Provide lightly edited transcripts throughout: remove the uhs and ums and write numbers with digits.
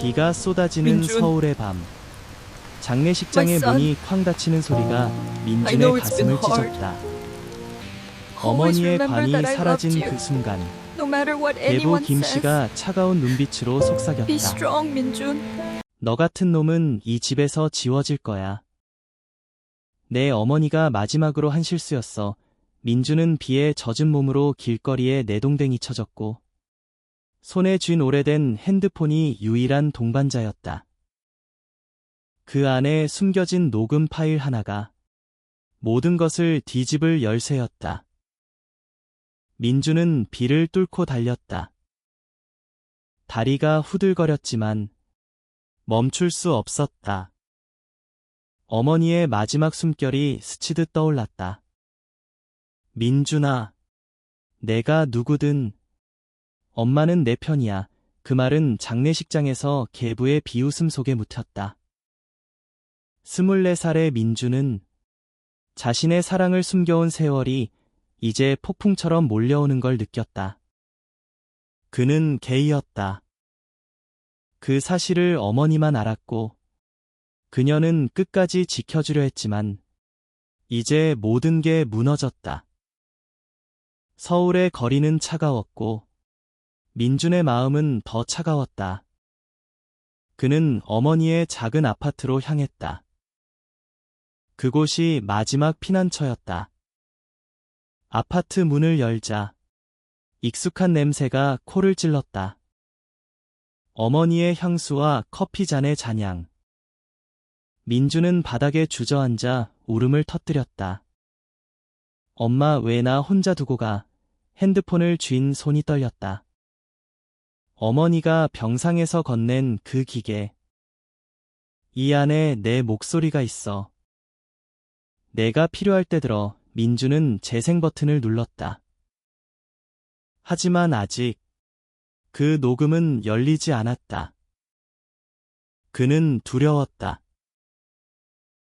비가 쏟아지는 민준. 서울의 밤. 장례식장의 My son. 문이 쾅 닫히는 소리가 I 민준의 know it's been 가슴을 hard. 찢었다. Always 어머니의 remember 관이 that I 사라진 loved you. 그 순간 No matter what 계부 anyone 김 says. 씨가 차가운 눈빛으로 Be 속삭였다. strong, 민준. 너 같은 놈은 이 집에서 지워질 거야. 내 어머니가 마지막으로 한 실수였어. 민주는 비에 젖은 몸으로 길거리에 내동댕이 쳐졌고 손에 쥔 오래된 핸드폰이 유일한 동반자였다. 그 안에 숨겨진 녹음 파일 하나가 모든 것을 뒤집을 열쇠였다. 민주는 비를 뚫고 달렸다. 다리가 후들거렸지만 멈출 수 없었다. 어머니의 마지막 숨결이 스치듯 떠올랐다. 민준아, 내가 누구든 엄마는 내 편이야. 그 말은 장례식장에서 계부의 비웃음 속에 묻혔다. 24살의 민주는 자신의 사랑을 숨겨온 세월이 이제 폭풍처럼 몰려오는 걸 느꼈다. 그는 게이였다. 그 사실을 어머니만 알았고 그녀는 끝까지 지켜주려 했지만 이제 모든 게 무너졌다. 서울의 거리는 차가웠고 민준의 마음은 더 차가웠다. 그는 어머니의 작은 아파트로 향했다. 그곳이 마지막 피난처였다. 아파트 문을 열자 익숙한 냄새가 코를 찔렀다. 어머니의 향수와 커피잔의 잔향. 민주는 바닥에 주저앉아 울음을 터뜨렸다. 엄마, 왜 나 혼자 두고 가? 핸드폰을 쥔 손이 떨렸다. 어머니가 병상에서 건넨 그 기계. 이 안에 내 목소리가 있어. 내가 필요할 때 들어. 민주는 재생 버튼을 눌렀다. 하지만 아직 그 녹음은 열리지 않았다. 그는 두려웠다.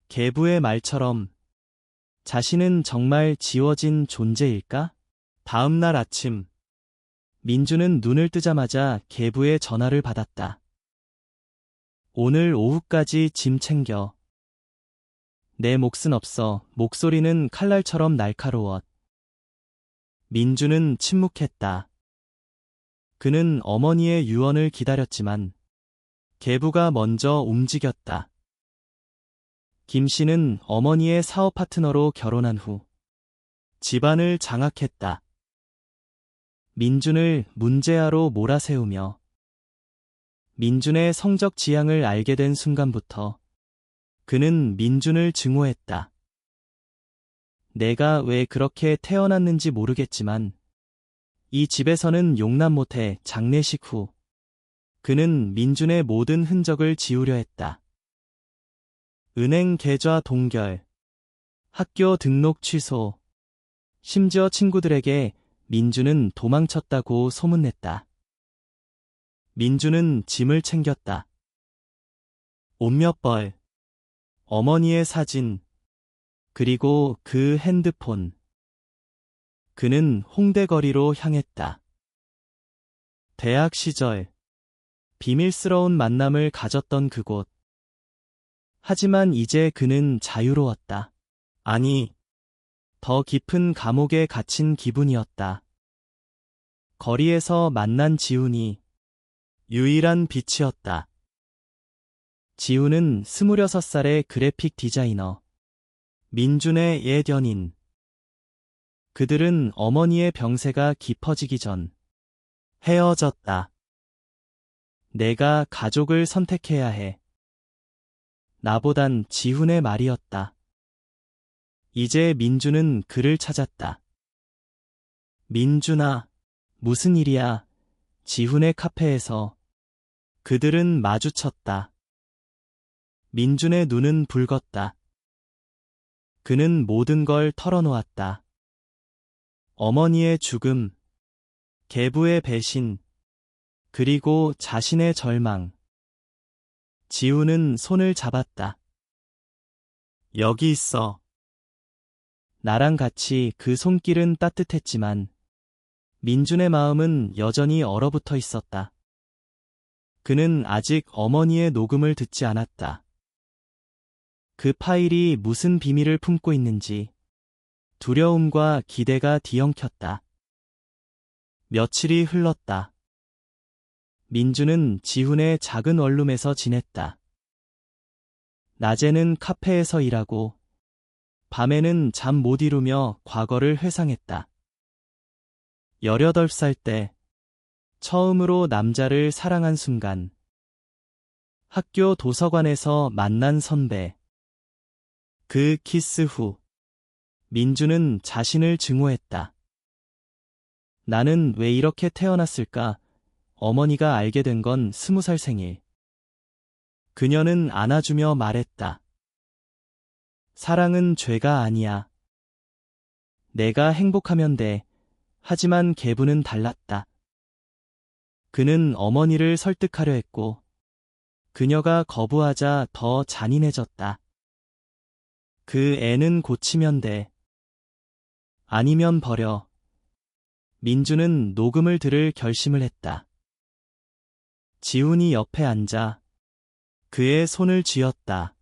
계부의 말처럼 자신은 정말 지워진 존재일까? 다음 날 아침, 민주는 눈을 뜨자마자 계부의 전화를 받았다. 오늘 오후까지 짐 챙겨. 내 몫은 없어. 목소리는 칼날처럼 날카로워. 민주는 침묵했다. 그는 어머니의 유언을 기다렸지만 계부가 먼저 움직였다. 김 씨는 어머니의 사업 파트너로 결혼한 후 집안을 장악했다. 민준을 문제아로 몰아세우며 민준의 성적 지향을 알게 된 순간부터 그는 민준을 증오했다. 내가 왜 그렇게 태어났는지 모르겠지만 이 집에서는 용납 못해. 장례식 후 그는 민준의 모든 흔적을 지우려 했다. 은행 계좌 동결, 학교 등록 취소, 심지어 친구들에게 민준은 도망쳤다고 소문냈다. 민준은 짐을 챙겼다. 옷 몇 벌, 어머니의 사진, 그리고 그 핸드폰. 그는 홍대 거리로 향했다. 대학 시절, 비밀스러운 만남을 가졌던 그곳. 하지만 이제 그는 자유로웠다. 아니, 더 깊은 감옥에 갇힌 기분이었다. 거리에서 만난 지훈이 유일한 빛이었다. 지훈은 26살의 그래픽 디자이너, 민준의 옛 연인. 그들은 어머니의 병세가 깊어지기 전 헤어졌다. 내가 가족을 선택해야 해. 나보단 지훈의 말이었다. 이제 민준은 그를 찾았다. 민준아, 무슨 일이야? 지훈의 카페에서 그들은 마주쳤다. 민준의 눈은 붉었다. 그는 모든 걸 털어놓았다. 어머니의 죽음, 계부의 배신, 그리고 자신의 절망. 지훈은 손을 잡았다. 여기 있어. 나랑 같이. 그 손길은 따뜻했지만 민준의 마음은 여전히 얼어붙어 있었다. 그는 아직 어머니의 녹음을 듣지 않았다. 그 파일이 무슨 비밀을 품고 있는지 두려움과 기대가 뒤엉켰다. 며칠이 흘렀다. 민주는 지훈의 작은 원룸에서 지냈다. 낮에는 카페에서 일하고 밤에는 잠 못 이루며 과거를 회상했다. 18살 때 처음으로 남자를 사랑한 순간, 학교 도서관에서 만난 선배, 그 키스 후 민주는 자신을 증오했다. 나는 왜 이렇게 태어났을까? 어머니가 알게 된 건 20살 생일. 그녀는 안아주며 말했다. 사랑은 죄가 아니야. 내가 행복하면 돼. 하지만 계부는 달랐다. 그는 어머니를 설득하려 했고, 그녀가 거부하자 더 잔인해졌다. 그 애는 고치면 돼. 아니면 버려. 민주는 녹음을 들을 결심을 했다. 지훈이 옆에 앉아 그의 손을 쥐었다.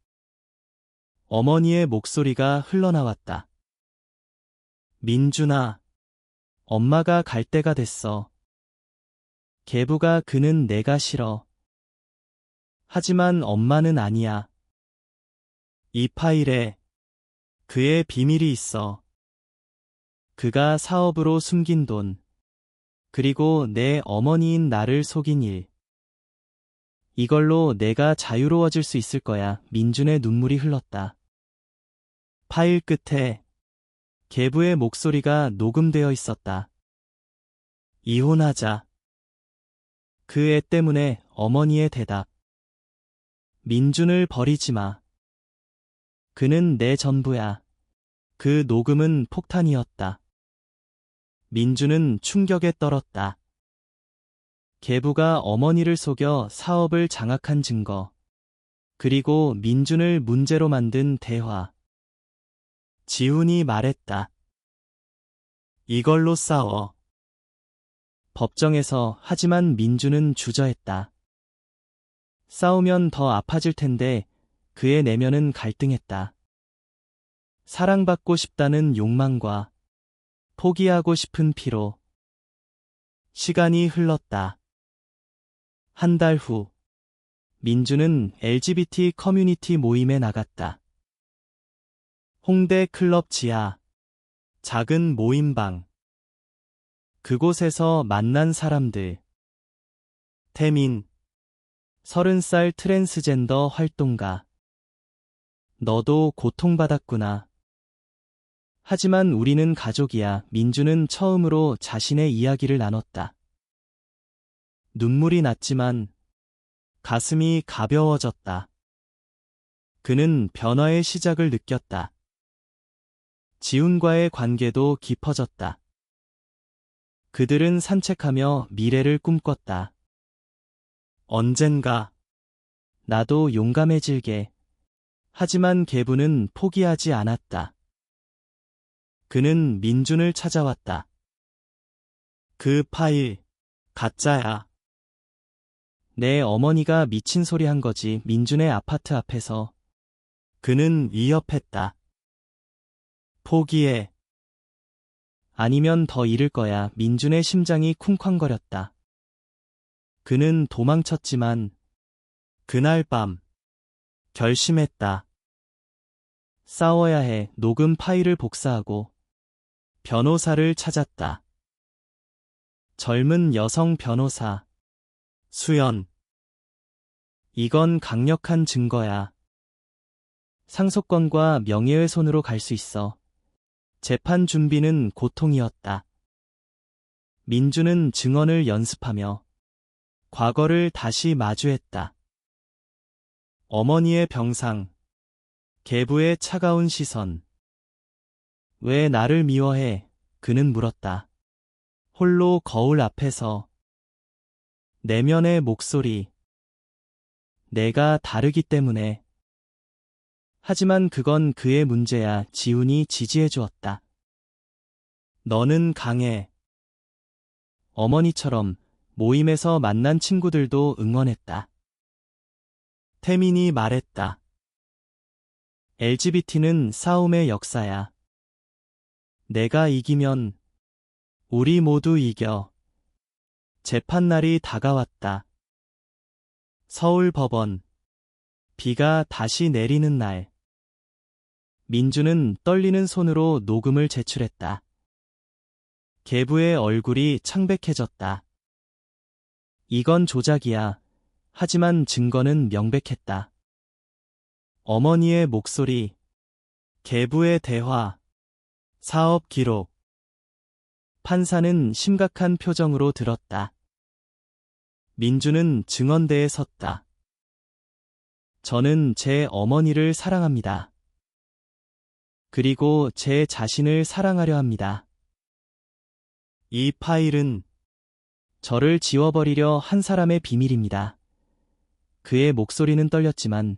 어머니의 목소리가 흘러나왔다. 민준아, 엄마가 갈 때가 됐어. 계부가 그는 내가 싫어. 하지만 엄마는 아니야. 이 파일에 그의 비밀이 있어. 그가 사업으로 숨긴 돈, 그리고 내 어머니인 나를 속인 일. 이걸로 내가 자유로워질 수 있을 거야. 민준의 눈물이 흘렀다. 파일 끝에 계부의 목소리가 녹음되어 있었다. 이혼하자. 그 애 때문에 어머니의 대답. 민준을 버리지 마. 그는 내 전부야. 그 녹음은 폭탄이었다. 민준은 충격에 떨었다. 계부가 어머니를 속여 사업을 장악한 증거, 그리고 민준을 문제로 만든 대화. 지훈이 말했다. 이걸로 싸워. 법정에서. 하지만 민준은 주저했다. 싸우면 더 아파질 텐데 그의 내면은 갈등했다. 사랑받고 싶다는 욕망과 포기하고 싶은 피로. 시간이 흘렀다. 한 달 후, 민주는 LGBT 커뮤니티 모임에 나갔다. 홍대 클럽 지하, 작은 모임방. 그곳에서 만난 사람들. 태민, 30살 트랜스젠더 활동가. 너도 고통받았구나. 하지만 우리는 가족이야. 민주는 처음으로 자신의 이야기를 나눴다. 눈물이 났지만 가슴이 가벼워졌다. 그는 변화의 시작을 느꼈다. 지훈과의 관계도 깊어졌다. 그들은 산책하며 미래를 꿈꿨다. 언젠가 나도 용감해질게. 하지만 계부는 포기하지 않았다. 그는 민준을 찾아왔다. 그 파일, 가짜야. 내 어머니가 미친 소리 한 거지. 민준의 아파트 앞에서 그는 위협했다. 포기해. 아니면 더 잃을 거야. 민준의 심장이 쿵쾅거렸다. 그는 도망쳤지만 그날 밤 결심했다. 싸워야 해. 녹음 파일을 복사하고 변호사를 찾았다. 젊은 여성 변호사. 수연. 이건 강력한 증거야. 상속권과 명예훼손으로 갈 수 있어. 재판 준비는 고통이었다. 민주는 증언을 연습하며 과거를 다시 마주했다. 어머니의 병상, 계부의 차가운 시선. 왜 나를 미워해? 그는 물었다. 홀로 거울 앞에서. 내면의 목소리. 내가 다르기 때문에. 하지만 그건 그의 문제야. 지훈이 지지해 주었다. 너는 강해. 어머니처럼 모임에서 만난 친구들도 응원했다. 태민이 말했다. LGBT는 싸움의 역사야. 내가 이기면 우리 모두 이겨. 재판날이 다가왔다. 서울 법원. 비가 다시 내리는 날. 민주는 떨리는 손으로 녹음을 제출했다. 계부의 얼굴이 창백해졌다. 이건 조작이야. 하지만 증거는 명백했다. 어머니의 목소리, 계부의 대화, 사업 기록. 판사는 심각한 표정으로 들었다. 민주는 증언대에 섰다. 저는 제 어머니를 사랑합니다. 그리고 제 자신을 사랑하려 합니다. 이 파일은 저를 지워버리려 한 사람의 비밀입니다. 그의 목소리는 떨렸지만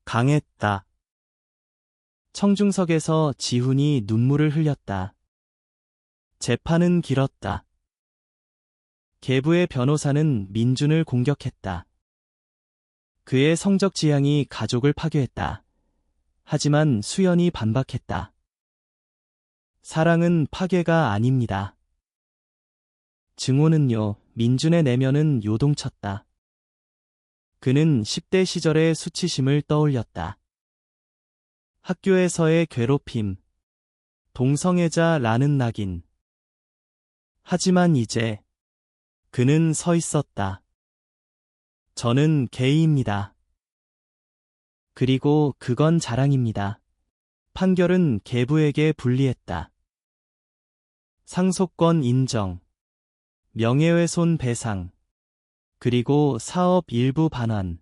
강했다. 청중석에서 지훈이 눈물을 흘렸다. 재판은 길었다. 계부의 변호사는 민준을 공격했다. 그의 성적 지향이 가족을 파괴했다. 하지만 수연이 반박했다. 사랑은 파괴가 아닙니다. 증오는요. 민준의 내면은 요동쳤다. 그는 10대 시절의 수치심을 떠올렸다. 학교에서의 괴롭힘, 동성애자라는 낙인. 하지만 이제 그는 서 있었다. 저는 게이입니다. 그리고 그건 자랑입니다. 판결은 계부에게 불리했다. 상속권 인정, 명예훼손 배상, 그리고 사업 일부 반환.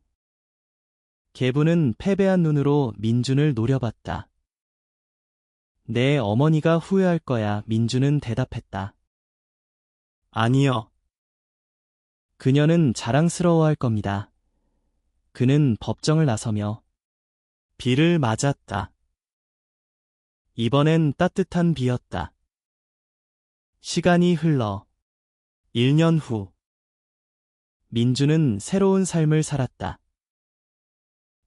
계부는 패배한 눈으로 민준을 노려봤다. 내 어머니가 후회할 거야. 민준은 대답했다. 아니요. 그녀는 자랑스러워할 겁니다. 그는 법정을 나서며 비를 맞았다. 이번엔 따뜻한 비였다. 시간이 흘러 1년 후 민주는 새로운 삶을 살았다.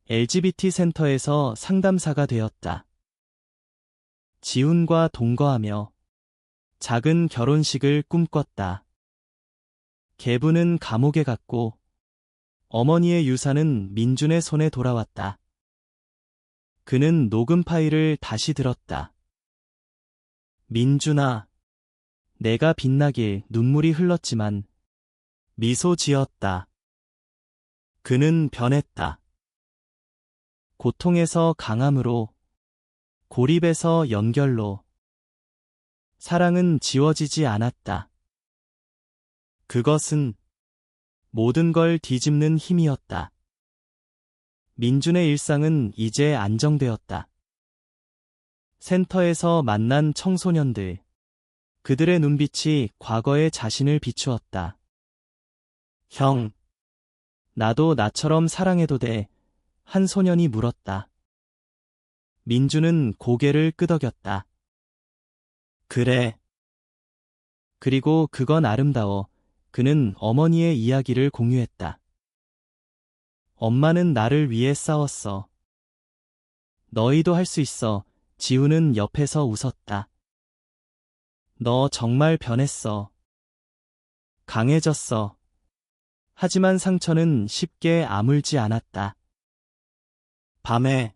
LGBT 센터에서 상담사가 되었다. 지훈과 동거하며 작은 결혼식을 꿈꿨다. 계부는 감옥에 갔고 어머니의 유산은 민준의 손에 돌아왔다. 그는 녹음 파일을 다시 들었다. 민준아, 내가 빛나길. 눈물이 흘렀지만 미소 지었다. 그는 변했다. 고통에서 강함으로, 고립에서 연결로. 사랑은 지워지지 않았다. 그것은 모든 걸 뒤집는 힘이었다. 민준의 일상은 이제 안정되었다. 센터에서 만난 청소년들. 그들의 눈빛이 과거의 자신을 비추었다. 형, 나도 나처럼 사랑해도 돼? 한 소년이 물었다. 민준은 고개를 끄덕였다. 그래. 그리고 그건 아름다워. 그는 어머니의 이야기를 공유했다. 엄마는 나를 위해 싸웠어. 너희도 할 수 있어. 지훈은 옆에서 웃었다. 너 정말 변했어. 강해졌어. 하지만 상처는 쉽게 아물지 않았다. 밤에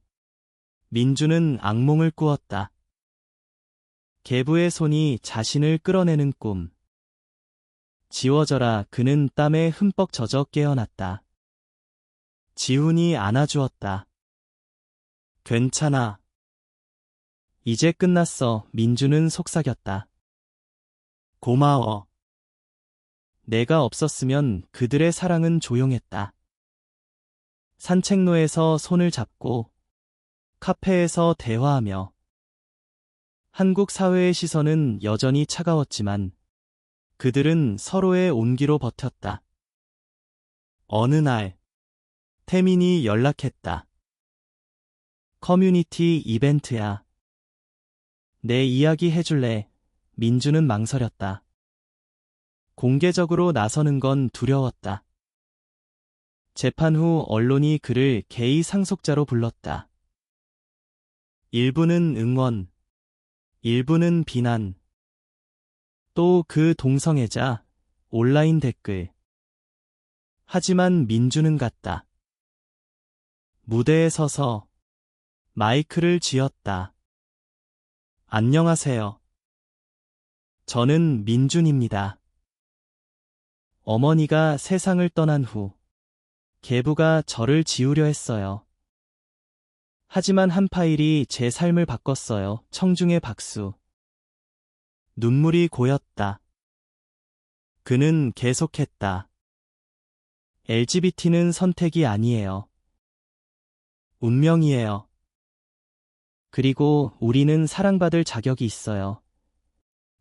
민주는 악몽을 꾸었다. 계부의 손이 자신을 끌어내는 꿈. 지워져라. 그는 땀에 흠뻑 젖어 깨어났다. 지훈이 안아주었다. 괜찮아. 이제 끝났어. 민주는 속삭였다. 고마워. 내가 없었으면 그들의 사랑은 조용했다. 산책로에서 손을 잡고 카페에서 대화하며 한국 사회의 시선은 여전히 차가웠지만 그들은 서로의 온기로 버텼다. 어느 날 태민이 연락했다. 커뮤니티 이벤트야. 내 이야기 해줄래? 민주는 망설였다. 공개적으로 나서는 건 두려웠다. 재판 후 언론이 그를 게이 상속자로 불렀다. 일부는 응원, 일부는 비난, 또 그 동성애자, 온라인 댓글. 하지만 민주는 갔다. 무대에 서서 마이크를 쥐었다. 안녕하세요. 저는 민준입니다. 어머니가 세상을 떠난 후 계부가 저를 지우려 했어요. 하지만 한 파일이 제 삶을 바꿨어요. 청중의 박수. 눈물이 고였다. 그는 계속했다. LGBT는 선택이 아니에요. 운명이에요. 그리고 우리는 사랑받을 자격이 있어요.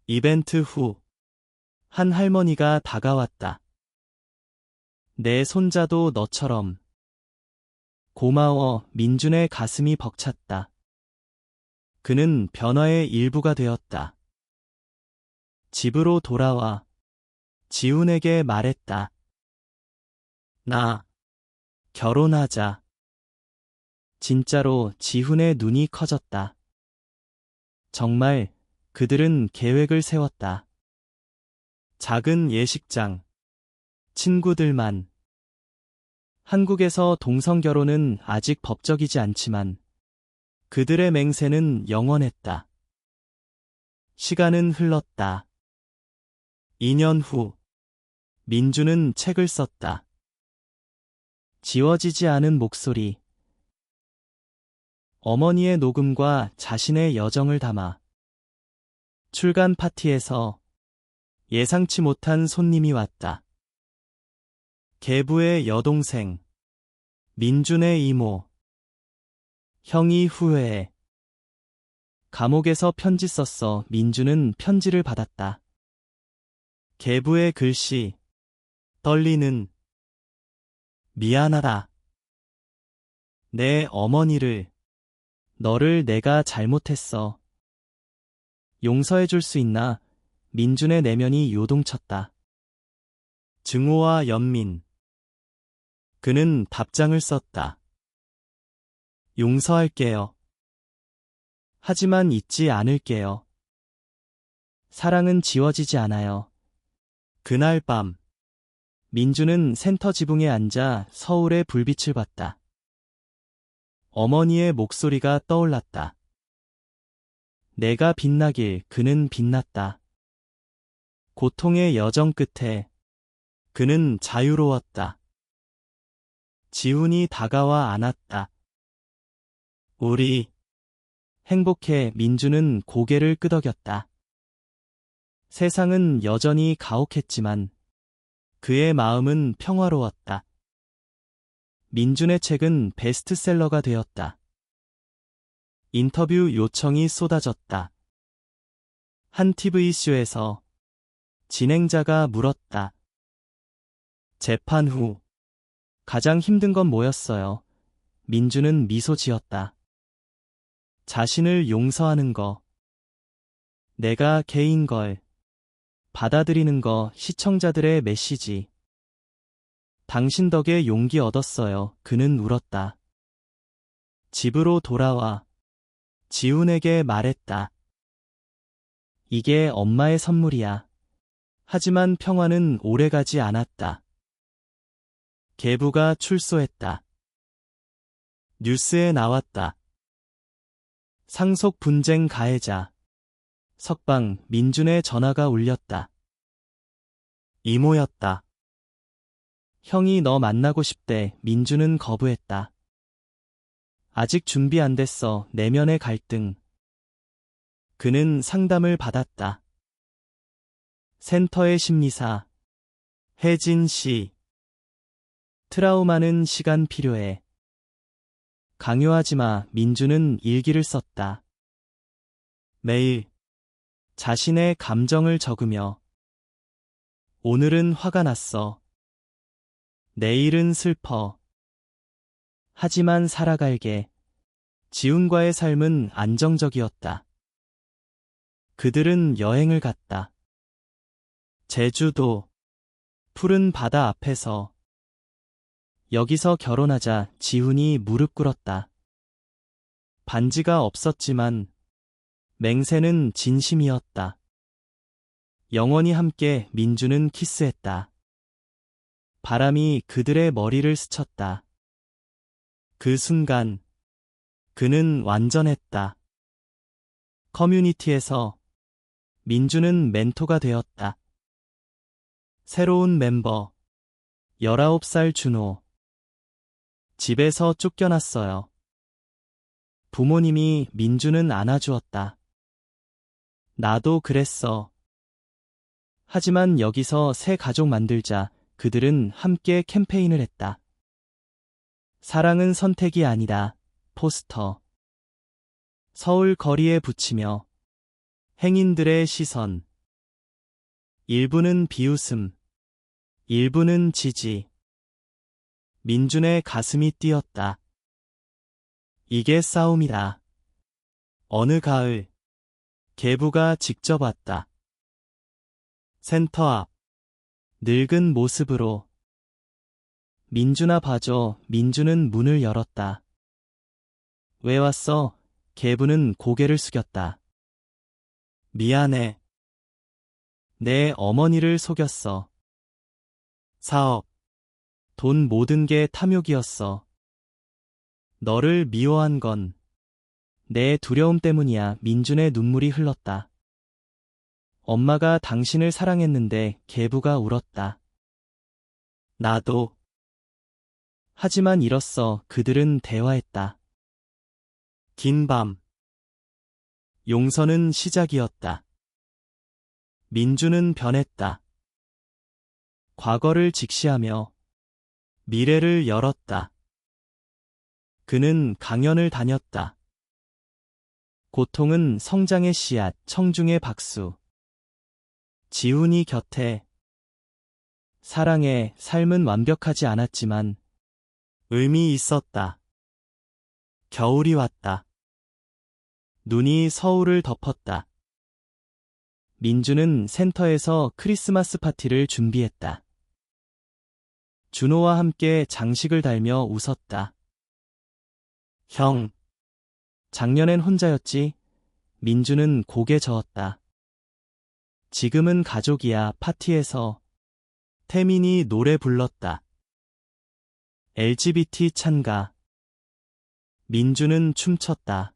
이벤트 후, 한 할머니가 다가왔다. 내 손자도 너처럼. 고마워. 민준의 가슴이 벅찼다. 그는 변화의 일부가 되었다. 집으로 돌아와 지훈에게 말했다. 나 결혼하자. 진짜로 지훈의 눈이 커졌다. 정말 그들은 계획을 세웠다. 작은 예식장, 친구들만. 한국에서 동성결혼은 아직 법적이지 않지만 그들의 맹세는 영원했다. 시간은 흘렀다. 2년 후, 민주는 책을 썼다. 지워지지 않은 목소리. 어머니의 녹음과 자신의 여정을 담아. 출간 파티에서 예상치 못한 손님이 왔다. 계부의 여동생, 민준의 이모. 형이 후회해. 감옥에서 편지 썼어. 민준은 편지를 받았다. 계부의 글씨. 떨리는. 미안하다. 내 어머니를, 너를 내가 잘못했어. 용서해 줄 수 있나? 민준의 내면이 요동쳤다. 증오와 연민. 그는 답장을 썼다. 용서할게요. 하지만 잊지 않을게요. 사랑은 지워지지 않아요. 그날 밤, 민주는 센터 지붕에 앉아 서울의 불빛을 봤다. 어머니의 목소리가 떠올랐다. 내가 빛나길 그는 빛났다. 고통의 여정 끝에 그는 자유로웠다. 지훈이 다가와 안았다. 우리 행복해. 민주는 고개를 끄덕였다. 세상은 여전히 가혹했지만 그의 마음은 평화로웠다. 민준의 책은 베스트셀러가 되었다. 인터뷰 요청이 쏟아졌다. 한 TV쇼에서 진행자가 물었다. 재판 후 가장 힘든 건 뭐였어요? 민주는 미소 지었다. 자신을 용서하는 거. 내가 개인 걸 받아들이는 거. 시청자들의 메시지. 당신 덕에 용기 얻었어요. 그는 울었다. 집으로 돌아와 지훈에게 말했다. 이게 엄마의 선물이야. 하지만 평화는 오래가지 않았다. 계부가 출소했다. 뉴스에 나왔다. 상속 분쟁 가해자. 석방. 민준의 전화가 울렸다. 이모였다. 형이 너 만나고 싶대. 민준은 거부했다. 아직 준비 안 됐어. 내면의 갈등. 그는 상담을 받았다. 센터의 심리사 혜진 씨. 트라우마는 시간 필요해. 강요하지 마. 민주는 일기를 썼다. 매일 자신의 감정을 적으며 오늘은 화가 났어. 내일은 슬퍼. 하지만 살아갈게. 지훈과의 삶은 안정적이었다. 그들은 여행을 갔다. 제주도 푸른 바다 앞에서 여기서 결혼하자 지훈이 무릎 꿇었다. 반지가 없었지만 맹세는 진심이었다. 영원히 함께 민주는 키스했다. 바람이 그들의 머리를 스쳤다. 그 순간 그는 완전했다. 커뮤니티에서 민주는 멘토가 되었다. 새로운 멤버 19살 준호. 집에서 쫓겨났어요. 부모님이 민주는 안아주었다. 나도 그랬어. 하지만 여기서 새 가족 만들자 그들은 함께 캠페인을 했다. 사랑은 선택이 아니다. 포스터. 서울 거리에 붙이며 행인들의 시선. 일부는 비웃음, 일부는 지지. 민준의 가슴이 뛰었다. 이게 싸움이다. 어느 가을, 계부가 직접 왔다. 센터 앞, 늙은 모습으로. 민준아 봐줘. 민준은 문을 열었다. 왜 왔어? 계부는 고개를 숙였다. 미안해. 내 어머니를 속였어. 사업, 돈 모든 게 탐욕이었어. 너를 미워한 건 내 두려움 때문이야. 민준의 눈물이 흘렀다. 엄마가 당신을 사랑했는데 계부가 울었다. 나도. 하지만 잃었어. 그들은 대화했다. 긴 밤. 용서는 시작이었다. 민주는 변했다. 과거를 직시하며 미래를 열었다. 그는 강연을 다녔다. 고통은 성장의 씨앗, 청중의 박수. 지훈이 곁에. 사랑해. 삶은 완벽하지 않았지만 의미 있었다. 겨울이 왔다. 눈이 서울을 덮었다. 민주는 센터에서 크리스마스 파티를 준비했다. 준호와 함께 장식을 달며 웃었다. 형. 작년엔 혼자였지? 민주는 고개 저었다. 지금은 가족이야. 파티에서 태민이 노래 불렀다. LGBT 찬가. 민주는 춤췄다.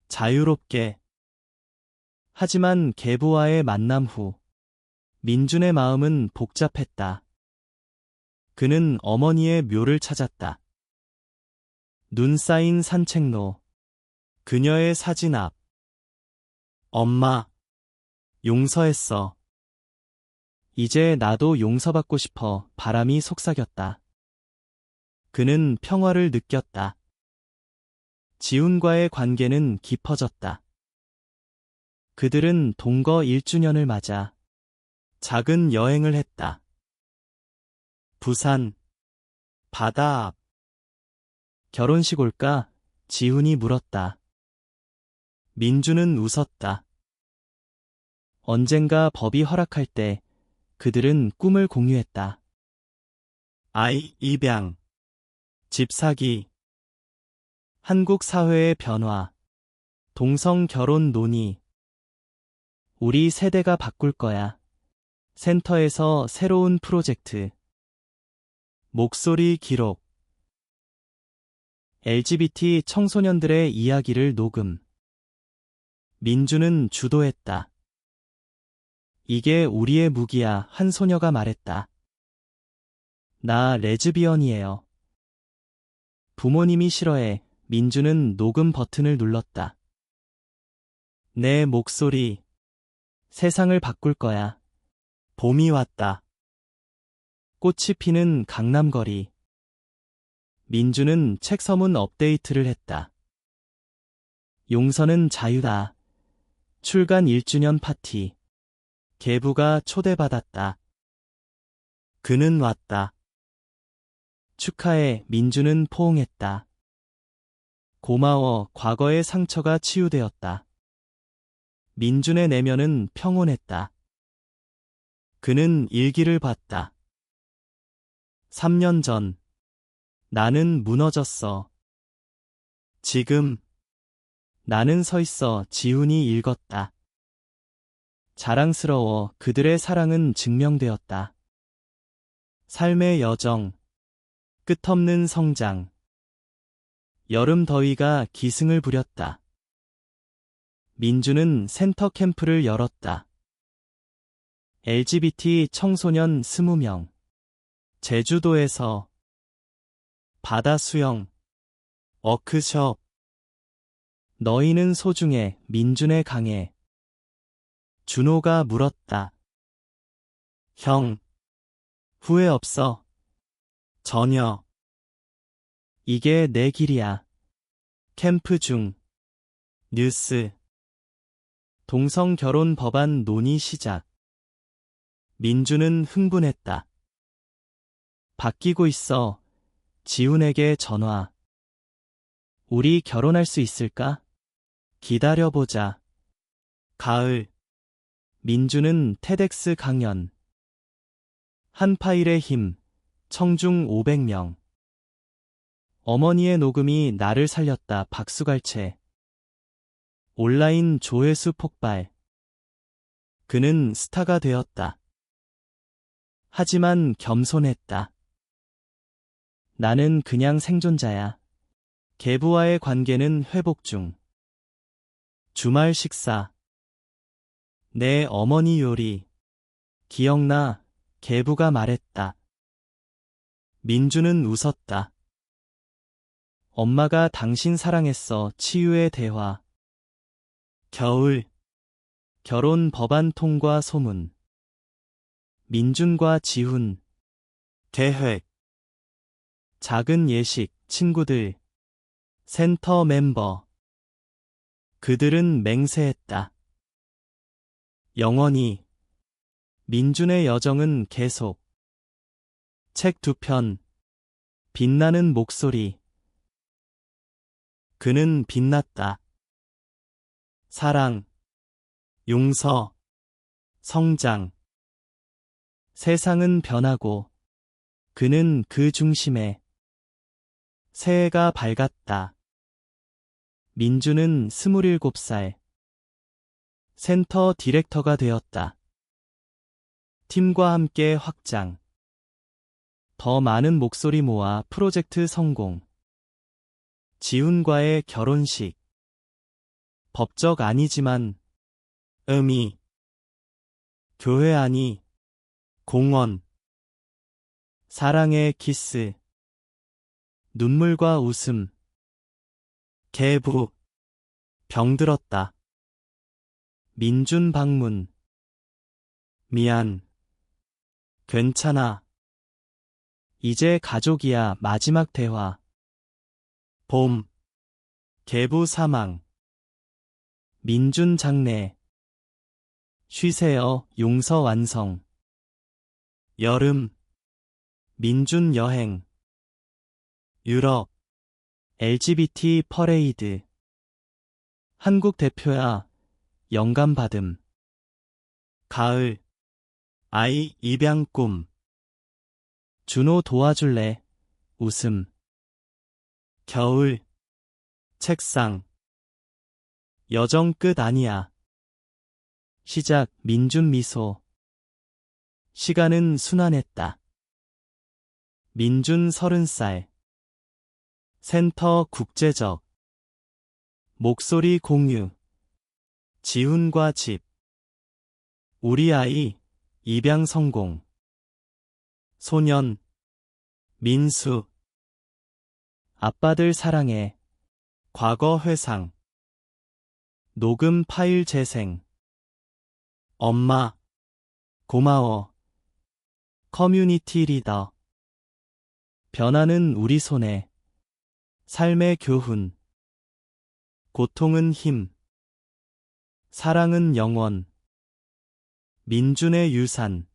자유롭게. 하지만 계부와의 만남 후 민준의 마음은 복잡했다. 그는 어머니의 묘를 찾았다. 눈 쌓인 산책로. 그녀의 사진 앞. 엄마. 용서했어. 이제 나도 용서받고 싶어. 바람이 속삭였다. 그는 평화를 느꼈다. 지훈과의 관계는 깊어졌다. 그들은 동거 1주년을 맞아 작은 여행을 했다. 부산, 바다 앞. 결혼식 올까? 지훈이 물었다. 민주는 웃었다. 언젠가 법이 허락할 때 그들은 꿈을 공유했다. 아이 입양, 집 사기, 한국 사회의 변화, 동성 결혼 논의. 우리 세대가 바꿀 거야. 센터에서 새로운 프로젝트. 목소리 기록. LGBT 청소년들의 이야기를 녹음. 민주는 주도했다. 이게 우리의 무기야. 한 소녀가 말했다. 나 레즈비언이에요. 부모님이 싫어해. 민주는 녹음 버튼을 눌렀다. 내 목소리. 세상을 바꿀 거야. 봄이 왔다. 꽃이 피는 강남거리. 민주는 책 서문 업데이트를 했다. 용서는 자유다. 출간 1주년 파티. 계부가 초대받았다. 그는 왔다. 축하해. 민주는 포옹했다. 고마워. 과거의 상처가 치유되었다. 민준의 내면은 평온했다. 그는 일기를 봤다. 3년 전, 나는 무너졌어. 지금, 나는 서 있어. 지훈이 읽었다. 자랑스러워. 그들의 사랑은 증명되었다. 삶의 여정, 끝없는 성장. 여름 더위가 기승을 부렸다. 민주는 센터 캠프를 열었다. LGBT 청소년 20명. 제주도에서 바다 수영, 워크숍. 너희는 소중해. 민준의 강해. 준호가 물었다. 형, 후회 없어? 전혀. 이게 내 길이야. 캠프 중. 뉴스. 동성 결혼 법안 논의 시작. 민주는 흥분했다. 바뀌고 있어. 지훈에게 전화. 우리 결혼할 수 있을까? 기다려보자. 가을. 민주는 테덱스 강연. 한 파일의 힘. 청중 500명. 어머니의 녹음이 나를 살렸다. 박수갈채. 온라인 조회수 폭발. 그는 스타가 되었다. 하지만 겸손했다. 나는 그냥 생존자야. 계부와의 관계는 회복 중. 주말 식사. 내 어머니 요리. 기억나, 계부가 말했다. 민주는 웃었다. 엄마가 당신 사랑했어. 치유의 대화. 겨울. 결혼 법안 통과 소문. 민준과 지훈. 계획. 작은 예식. 친구들. 센터 멤버. 그들은 맹세했다. 영원히. 민준의 여정은 계속. 책 2편. 빛나는 목소리. 그는 빛났다. 사랑, 용서, 성장. 세상은 변하고 그는 그 중심에. 새해가 밝았다. 민주는 27살. 센터 디렉터가 되었다. 팀과 함께 확장. 더 많은 목소리 모아 프로젝트 성공. 지훈과의 결혼식. 법적 아니지만 의미. 교회 아니 공원. 사랑의 키스. 눈물과 웃음. 계부. 병들었다. 민준 방문. 미안. 괜찮아. 이제 가족이야. 마지막 대화. 봄. 계부 사망. 민준 장례. 쉬세요. 용서 완성. 여름. 민준 여행. 유럽. LGBT 퍼레이드. 한국 대표야. 영감 받음. 가을. 아이 입양 꿈. 준호 도와줄래? 웃음. 겨울. 책상. 여정 끝 아니야. 시작. 민준 미소. 시간은 순환했다. 민준 30살. 센터 국제적. 목소리 공유. 지훈과 집. 우리 아이. 입양 성공. 소년. 민수. 아빠들 사랑해. 과거 회상. 녹음 파일 재생. 엄마. 고마워. 커뮤니티 리더. 변화는 우리 손에. 삶의 교훈. 고통은 힘. 사랑은 영원. 민준의 유산.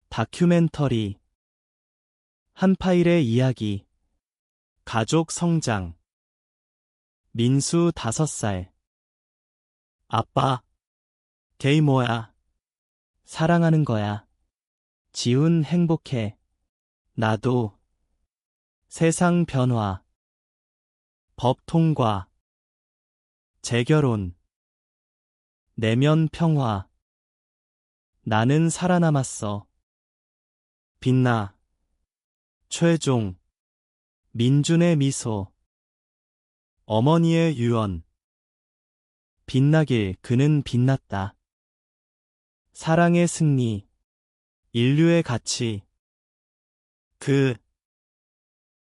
다큐멘터리. 한 파일의 이야기. 가족 성장. 민수 5살. 아빠. 게이 뭐야? 사랑하는 거야. 지훈 행복해. 나도. 세상 변화. 법 통과. 재결혼. 내면 평화. 나는 살아남았어. 빛나. 최종. 민준의 미소. 어머니의 유언. 빛나길 그는 빛났다. 사랑의 승리. 인류의 가치. 그